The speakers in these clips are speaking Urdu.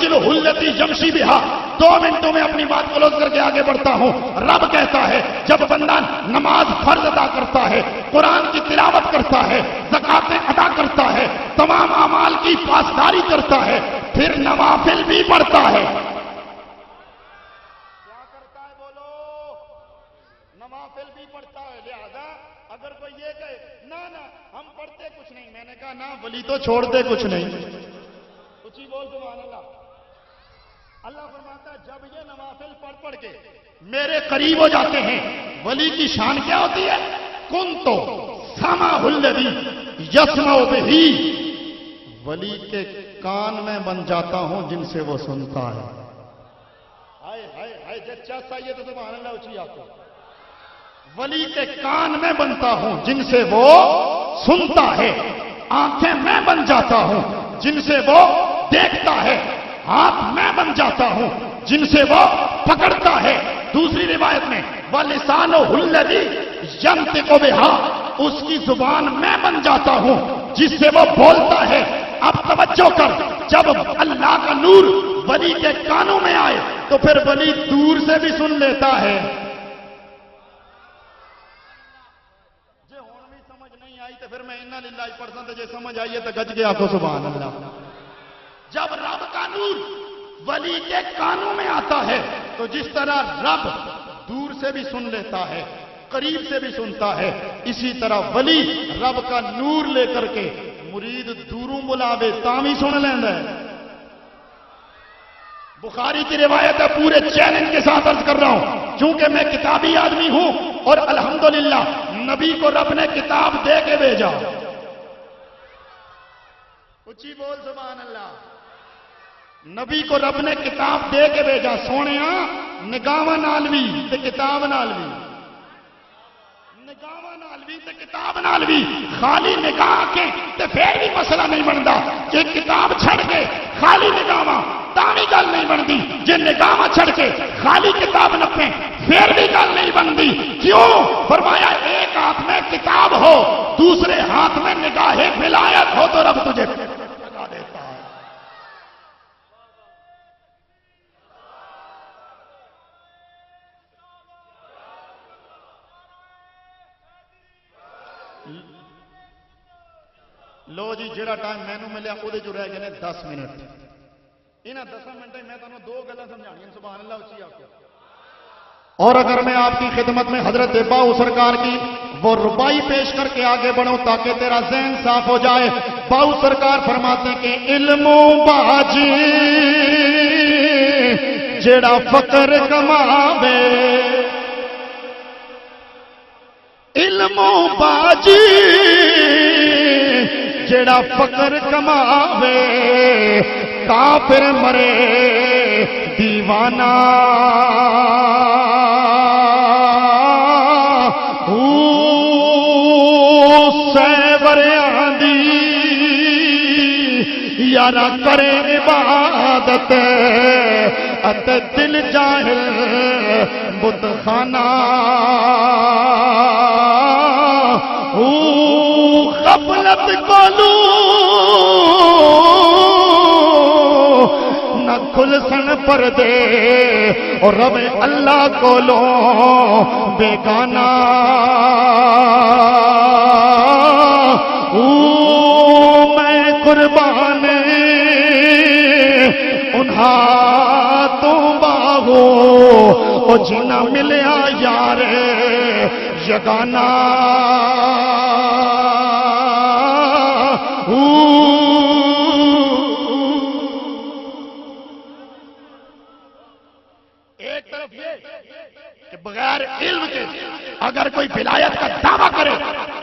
رجلہ التی یمشی بہا، 2 منٹوں میں اپنی بات کلوز کر کے آگے بڑھتا ہوں۔ رب کہتا ہے جب بندہ نماز فرض ادا کرتا ہے، قرآن کی تلاوت کرتا ہے، زکاتیں ادا کرتا ہے، تمام اعمال کی پاسداری کرتا ہے، پھر نوافل بھی پڑھتا ہے۔ کیا کرتا ہے بولو؟ نوافل بھی پڑھتا ہے۔ لہذا اگر کوئی یہ کہے نہ ہم پڑھتے کچھ نہیں، میں نے کہا نہ ولی تو چھوڑتے کچھ نہیں۔ کچھ ہی بول سبحان اللہ۔ اللہ فرماتا ہے جب یہ نوافل پڑھ کے میرے قریب ہو جاتے ہیں، ولی کی شان کیا ہوتی ہے؟ کنت سمع الذی یسمع بہ، ولی کے کان میں بن جاتا ہوں جن سے وہ سنتا ہے۔ ہائے ہائے ہائے، جب چاہتا ہے تو سبحان اللہ اچھی آپ کو۔ ولی کے کان میں بنتا ہوں جن سے وہ سنتا ہے، آنکھیں میں بن جاتا ہوں جن سے وہ دیکھتا ہے، ہاتھ میں بن جاتا ہوں جن سے وہ پکڑتا ہے۔ دوسری روایت میں وَلِسَانُهُ الَّذِي يَنطِقُ بِهَا، اس کی زبان میں بن جاتا ہوں جس سے وہ بولتا ہے۔ اب توجہ کر، جب اللہ کا نور ولی کے کانوں میں آئے تو پھر ولی دور سے بھی سن لیتا ہے۔ جے ہون بھی سمجھ نہیں آئی تو پھر میں اِنَّا لِلَّهِ پڑھتا تو جے سمجھ آئیے تو گج گیا کو سبحان اللہ۔ جب رب کا نور ولی کے کانوں میں آتا ہے تو جس طرح رب دور سے بھی سن لیتا ہے، قریب سے بھی سنتا ہے، اسی طرح ولی رب کا نور لے کر کے مرید دوروں بلاوے تامی سن لینا ہے۔ بخاری کی روایت ہے، پورے چیلنج کے ساتھ عرض کر رہا ہوں چونکہ میں کتابی آدمی ہوں اور الحمدللہ نبی کو رب نے کتاب دے کے بھیجا۔ اچھی بول سبحان اللہ۔ نبی کو رب نے کتاب دے کے بھیجا، سونیا نگاواں نال وی تے کتاب نال وی، نگاواں نال وی تے کتاب نال وی۔ خالی نگاہ کے تے پھر بھی مسئلہ نہیں بنتا، کہ کتاب چھڑ کے خالی نگاواں تاوی گل نہیں بنتی، جے نگاواں چھڑ کے خالی کتاب نپیں پھر بھی گل نہیں بنتی۔ کیوں؟ فرمایا ایک ہاتھ میں کتاب ہو، دوسرے ہاتھ میں نگاہ ولایت ہو تو رب تجھے لگا دیتا ہے۔ لو جی جڑا ٹائم مینو ملیا وہ جو رہ گئے 10 منٹ، انہاں 10 منٹ میں تمہیں 2 گلاں سمجھانی ہیں، سبحان اللہ اچھی آپ کو۔ اور اگر میں آپ کی خدمت میں حضرت باؤ سرکار کی وہ ربائی پیش کر کے آگے بڑھوں تاکہ تیرا ذہن صاف ہو جائے۔ باؤ سرکار فرماتے ہیں کہ علم و باجی جڑا فقر کماوے، علم و باجی جڑا فقر کماوے، کافر مرے دیوانہ، سیوریاں دی یارا کرے عبادت، ات دل جاہل بت خانہ، غفلت کولو نہ کھل سن پردے، اور رب اللہ کولو بیگانہ، میں قربان انہاں تو باغو او جنہ ملیا یار یگانہ، ایک طرف یہ کہ بغیر علم کے اگر کوئی ولایت کا دعویٰ کرے،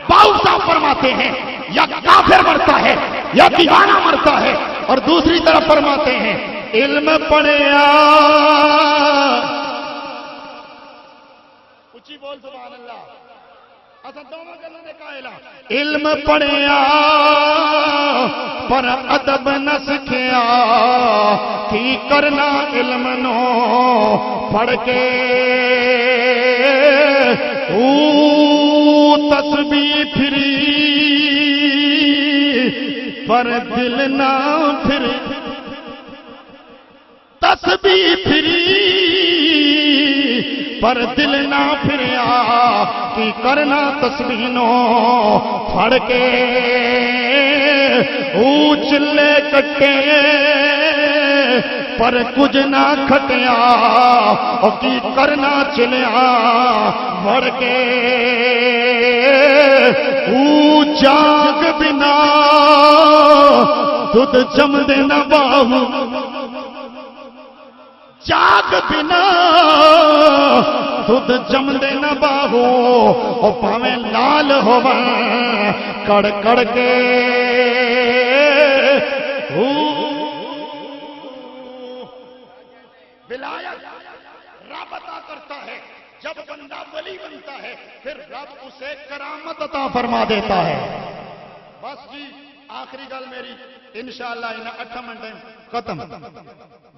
باؤ صاحب فرماتے ہیں یا کافر مرتا ہے یا دیوانہ مرتا ہے، اور دوسری طرف فرماتے ہیں علم پڑھیا، اچھی بول سبحان اللہ، اصل دونوں گلوں نے قائل علم پڑھیا پر ادب نہ سکھیا، کی کرنا علم نو پڑھ کے، تسبیح پھری پر دل نہ پھر، تسبیح پھری پر دل نہ پھریا کی کرنا تسبیح نو پھڑ کے چلے کٹے پر کچھ نہ کھٹیا او کی کرنا چلیا مڑ کے جاگ بنا دودھ جم دینا باہو جاگ بنا دودھ جم دینا باہو او پاویں لال ہوواں کڑ کڑ کے ولایت رب عطا کرتا ہے جب بندہ ولی بنتا ہے پھر رب اسے کرامت عطا فرما دیتا ہے. بس جی آخری گل میری انشاءاللہ انہا 8 منٹ ختم.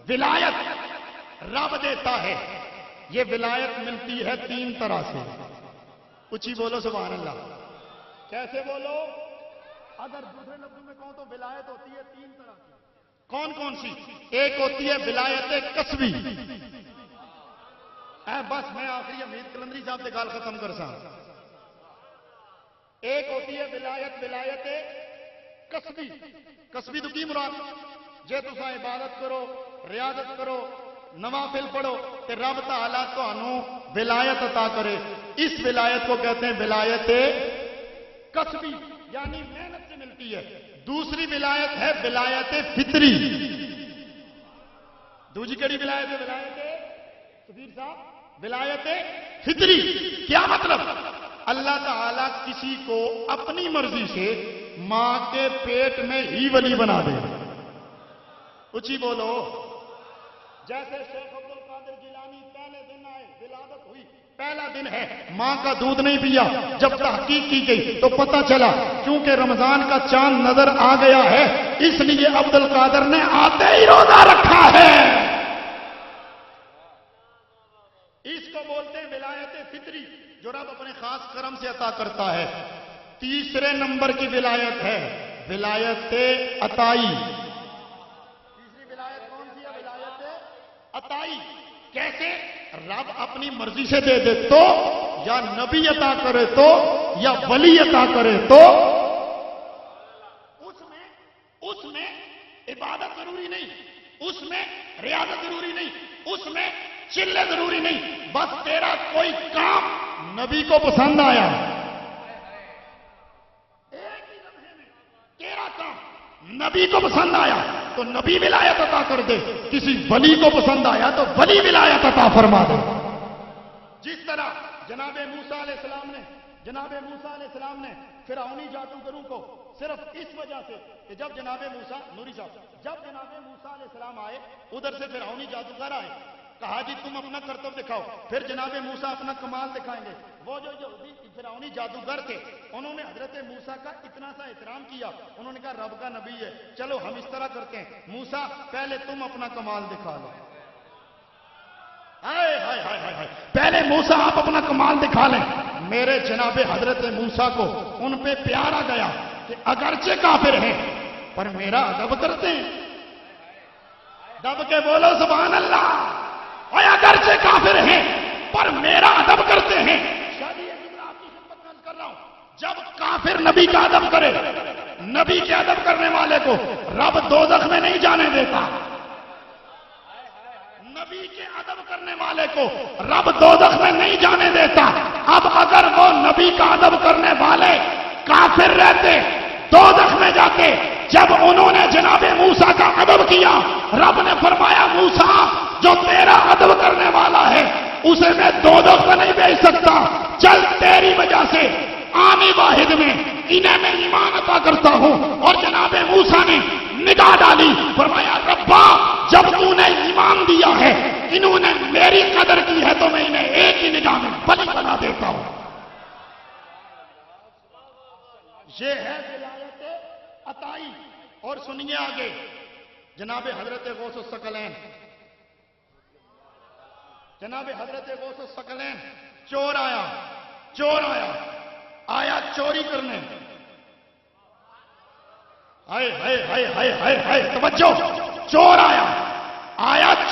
ولایت رب دیتا ہے. یہ ولایت ملتی ہے 3 طرح سے. اچھی بولو سبحان اللہ. کیسے بولو؟ اگر دوسرے لفظوں میں کہوں تو ولایت ہوتی ہے 3 طرح کی. کون کون سی؟ ایک ہوتی ہے ولایت کسبی. بس میں آخری امید کلندری صاحب سے گال ختم کر سا. ایک ہوتی ہے ولایت کسبی. کسبی تو کی مراد؟ جے تسا عبادت کرو، ریاضت کرو، نوافل پڑھو تے رب تعالیٰ تانوں ولایت عطا کرے. اس ولایت کو کہتے ہیں ولایت کسبی، یعنی محنت سے ملتی ہے. دوسری ولایت ہے ولایت فطری. دوسری کیڑی ولایت ہے؟ سبیر صاحب ولایت فطری. کیا مطلب؟ اللہ تعالیٰ کسی کو اپنی مرضی سے ماں کے پیٹ میں ہی ولی بنا دے. اچھی بولو. جیسے شیخ عبد القادر جیلانی پہلے دن آئے، ولادت ہوئی، پہلا دن ہے، ماں کا دودھ نہیں پیا. جب تحقیق کی گئی تو پتہ چلا کیونکہ رمضان کا چاند نظر آ گیا ہے اس لیے عبد القادر نے آتے ہی روزہ رکھا ہے. اس کو بولتے ہیں ولایت فطری جو رب اپنے خاص کرم سے عطا کرتا ہے. تیسرے نمبر کی ولایت ہے ولایت عطائی. تیسری ولایت کون سی ہے؟ ولایت عطائی. کیسے؟ رب اپنی مرضی سے دے دے تو، یا نبی عطا کرے تو، یا ولی عطا کرے تو. اس میں عبادت ضروری نہیں، اس میں ریاضت ضروری نہیں، اس میں چلے ضروری نہیں. بس تیرا کوئی کام نبی کو پسند آیا، ایک ہی لمحے میں تیرا کام نبی کو پسند آیا تو نبی ولایت عطا کر دے. کسی ولی کو پسند آیا تو ولی ولایت عطا فرما دے. جس طرح جناب موسیٰ علیہ السلام نے فرعونی جادوگروں کو صرف اس وجہ سے کہ جب جناب موسیٰ نوری صاحب جب جناب موسیٰ علیہ السلام آئے ادھر سے فرعونی جادوگر آئے، کہا جی تم اپنا کرتب دکھاؤ. پھر جناب موسیٰ اپنا کمال دکھائیں گے. وہ جو فرعونی جادوگر تھے انہوں نے حضرت موسیٰ کا اتنا سا احترام کیا. انہوں نے کہا رب کا نبی ہے، چلو ہم اس طرح کرتے ہیں، موسیٰ پہلے تم اپنا کمال دکھا لو. ہائے ہائے ہائے ہائے، پہلے موسیٰ آپ اپنا کمال دکھا لیں. میرے جناب حضرت موسیٰ کو ان پہ پیار آ گیا کہ اگرچہ کافر ہیں پر میرا ادب کرتے ہیں. دب کے بولو سبحان اللہ. اور اگرچہ کافر ہیں پر میرا ادب کرتے ہیں. شاید یہ جملہ آپ کی خدمت میں کر رہا ہوں. جب کافر نبی کا ادب کرے، نبی کے ادب کرنے والے کو رب دوزخ میں نہیں جانے دیتا. نبی کے ادب کرنے والے کو رب دوزخ میں نہیں جانے دیتا. اب اگر وہ نبی کا ادب کرنے والے کافر رہتے دوزخ میں جاتے. جب انہوں نے جناب موسیٰ کا ادب کیا رب نے فرمایا موسیٰ جو تیرا ادب کرنے والا ہے اسے میں دوزخ میں نہیں بھیج سکتا، چل تیری وجہ سے آنے واحد میں انہیں میں ایمان عطا کرتا ہوں. اور جناب موسیٰ نے نگاہ ڈالی، فرمایا ربا جب تو نے ایمان دیا ہے انہوں نے میری قدر کی ہے تو میں انہیں ایک ہی نگاہ میں بلی بنا دیتا ہوں. یہ ہے ولایت عطائی. اور سنیے آگے جناب حضرت غوث الثقلین، جناب حضرت غوث الثقلین چور آیا چوری کرنے. ہائے ہائے ہائے ہائے ہائے ہائے توجہ. چور آیا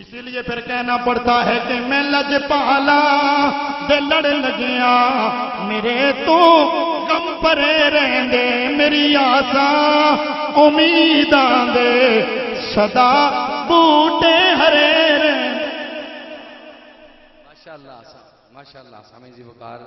اسی لیے پھر کہنا پڑتا ہے کہ میں لجپالا دے لڑ لگیا میرے تو غم پرے رہندے میری آسا امیداں دے صدا بوٹے ہرے رہندے. ماشاءاللہ ماشاءاللہ سامع جی وقار